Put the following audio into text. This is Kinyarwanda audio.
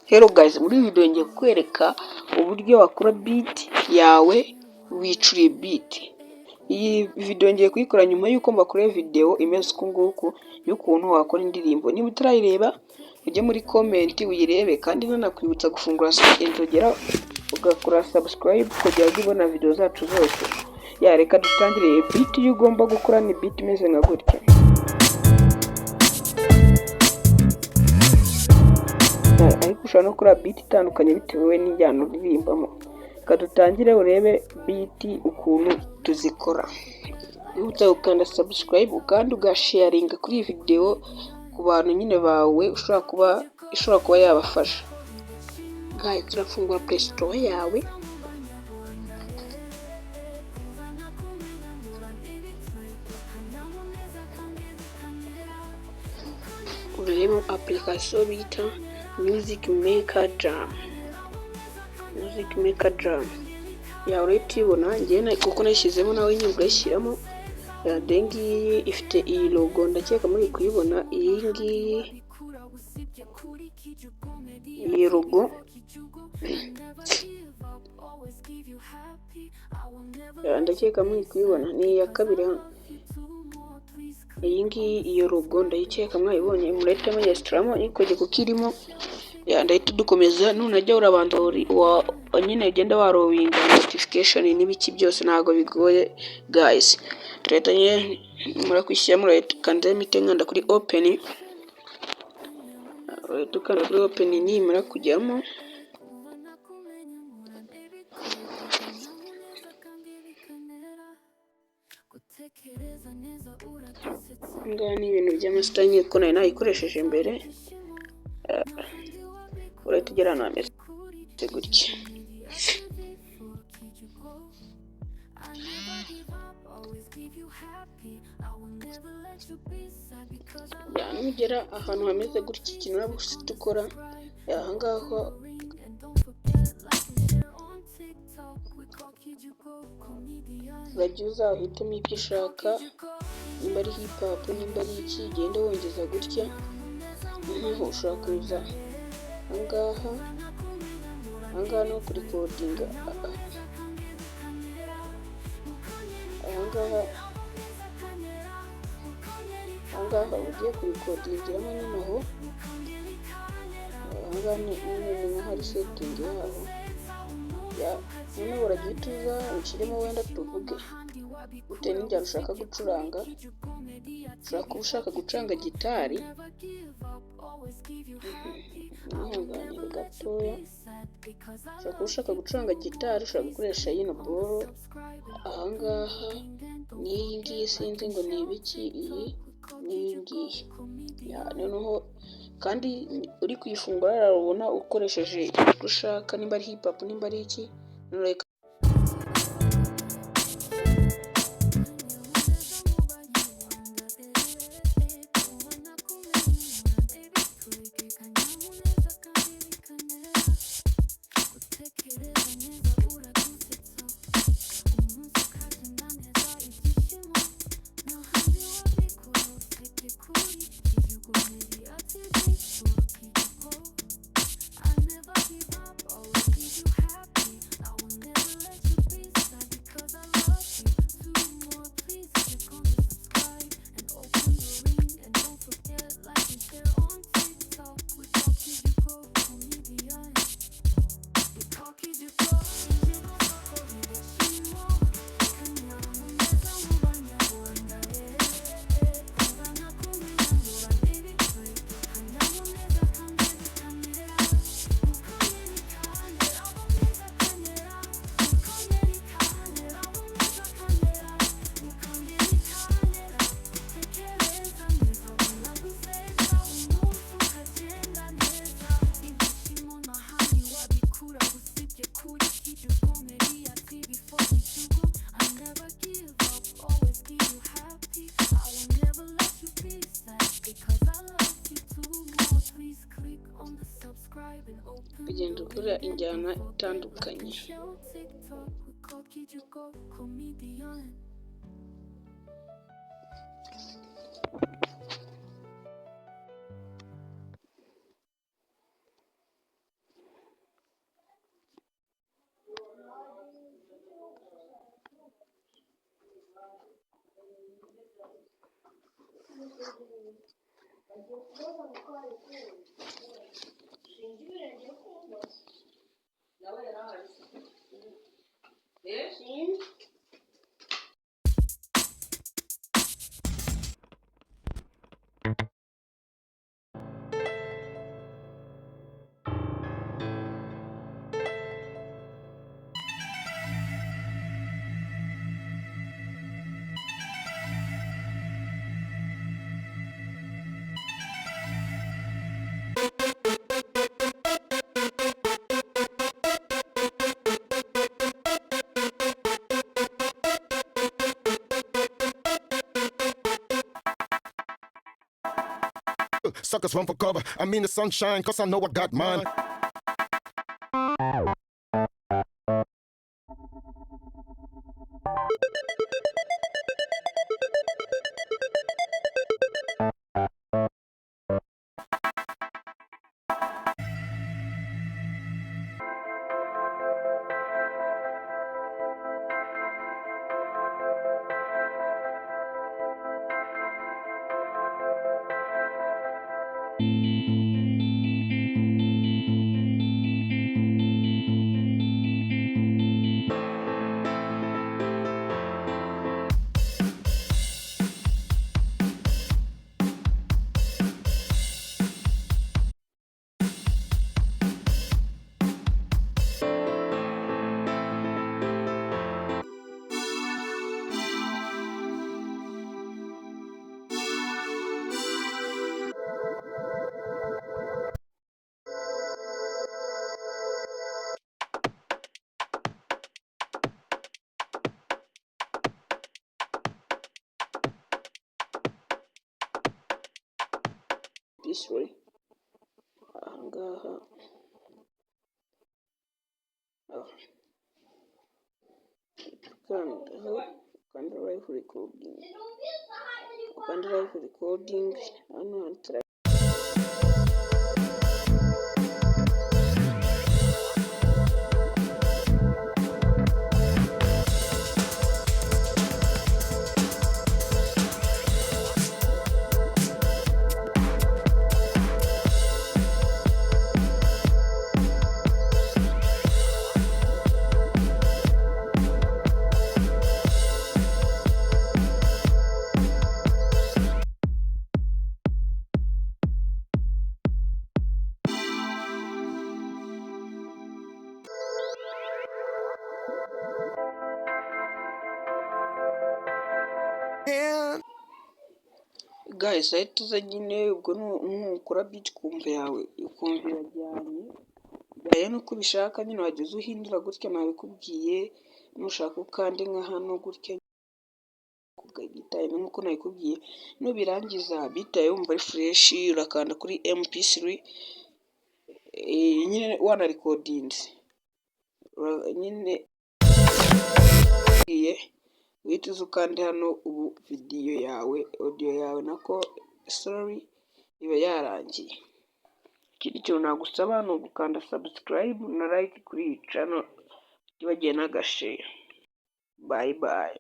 Hello guys, muri iyi video ngiye kukwereka uburyo wakora beat yawe wicuriye beat. Iyi video ngiye kuyikora nyuma yuko mbakoreye video imeze uko nguko y'ukuntu wakora indirimbo. Niba utarayireba ujye muri comment uyirebe, kandi nanakwibutsa gufungura inzogera ugakora subscribe kugira ngo ubone video zacu zose. Reka dutangire. Beat yo ugomba gukora ni beat imeze nka gutya. Ariko ushobora no gukora beat itandukanye bitewe n'injyana uririmbamo. Reka dutangire urebe beat ukuntu tuzikora. Nibutsa gukanda subscribe kandi ugasharinga kuri iyi video ku bantu nyine bawe ishobora kuba yabafasha. Guys, turafungura Play Store yawe. Uremo application bita Music Maker Jam. Ya ureti bona njye kuko nashyizemo nawe nyine ugashyiramo. Dengi ifite iyi logo ndakeka muri kuyibona. Iyi logo ndakeka muri kuyibona ni ya kabiri. Iyo logo ndayikeka mwayibonye, murete muyestramo ikoje kukirimo. Ndahita dukomeza nunajya urabanza nyine ugenda warowinga notification n'ibiki byose ntago bigoye guys. Turetanye murakwishyira murahita kandi mite nkanda kuri open. Tukanda kuri open nimara kujyamo. Ngani ibintu by'amasitanye ko nayo nayikoresheje mbere. Urahita ugera hano hameze gutya. Nugera ahantu hameze gutya ikintu urabufite ukora ahangaho urajya uzahitamo ibyo ushaka, nimba ari hip hop nimba ari iki, genda wongeza gutya. Noneho ushobora kuza ahangaha no kuri recording ahangaha ugiye kuri recordingiramo nyine aho ahangaha ni hari setting yaho. Noneho uragihita uza ushyiremo wenda tuvuge bitewe n'injyana ushaka gucuranga. Ushobora kuba ushaka gucuranga gitari, nihanganire gatoya. Ushobora kuba ushaka gucuranga gitari, ushobora gukoresha yino boro ahangaha. N'iyi ngiyi sinzi ngo ni ibiki, iyi n'iyi ngiyi. Noneho kandi uri kuyifungura urabona ukoresheje icyo ushaka, nimba ari hip hop nimba ari iki. Kugenda ukora injyana itandukanye. Suckers run for cover. I mean the sunshine, cause I know I got mine. this way. Ahangaha ukanda live recording, hano hantara guys, ahita uza nyine ubwo nukora beat kumva yawe ukumva irajyanye nuko ubishaka nyine wageze uhindura gutya nabikubwiye, nushaka ukande nka hano gutya bitaye nkuko nabikubwiye, nubirangiza bitaye wumva ari fresh urakanda kuri mp3 nyine wana recordings nyine uhita uza ukande hano ubu video yawe audio yawe nako sorry iba yarangiye. Ikindi kintu nagusaba ni ugukanda subscribe na like kuri iyi channel, utibagiwe n'agashare. Bye bye.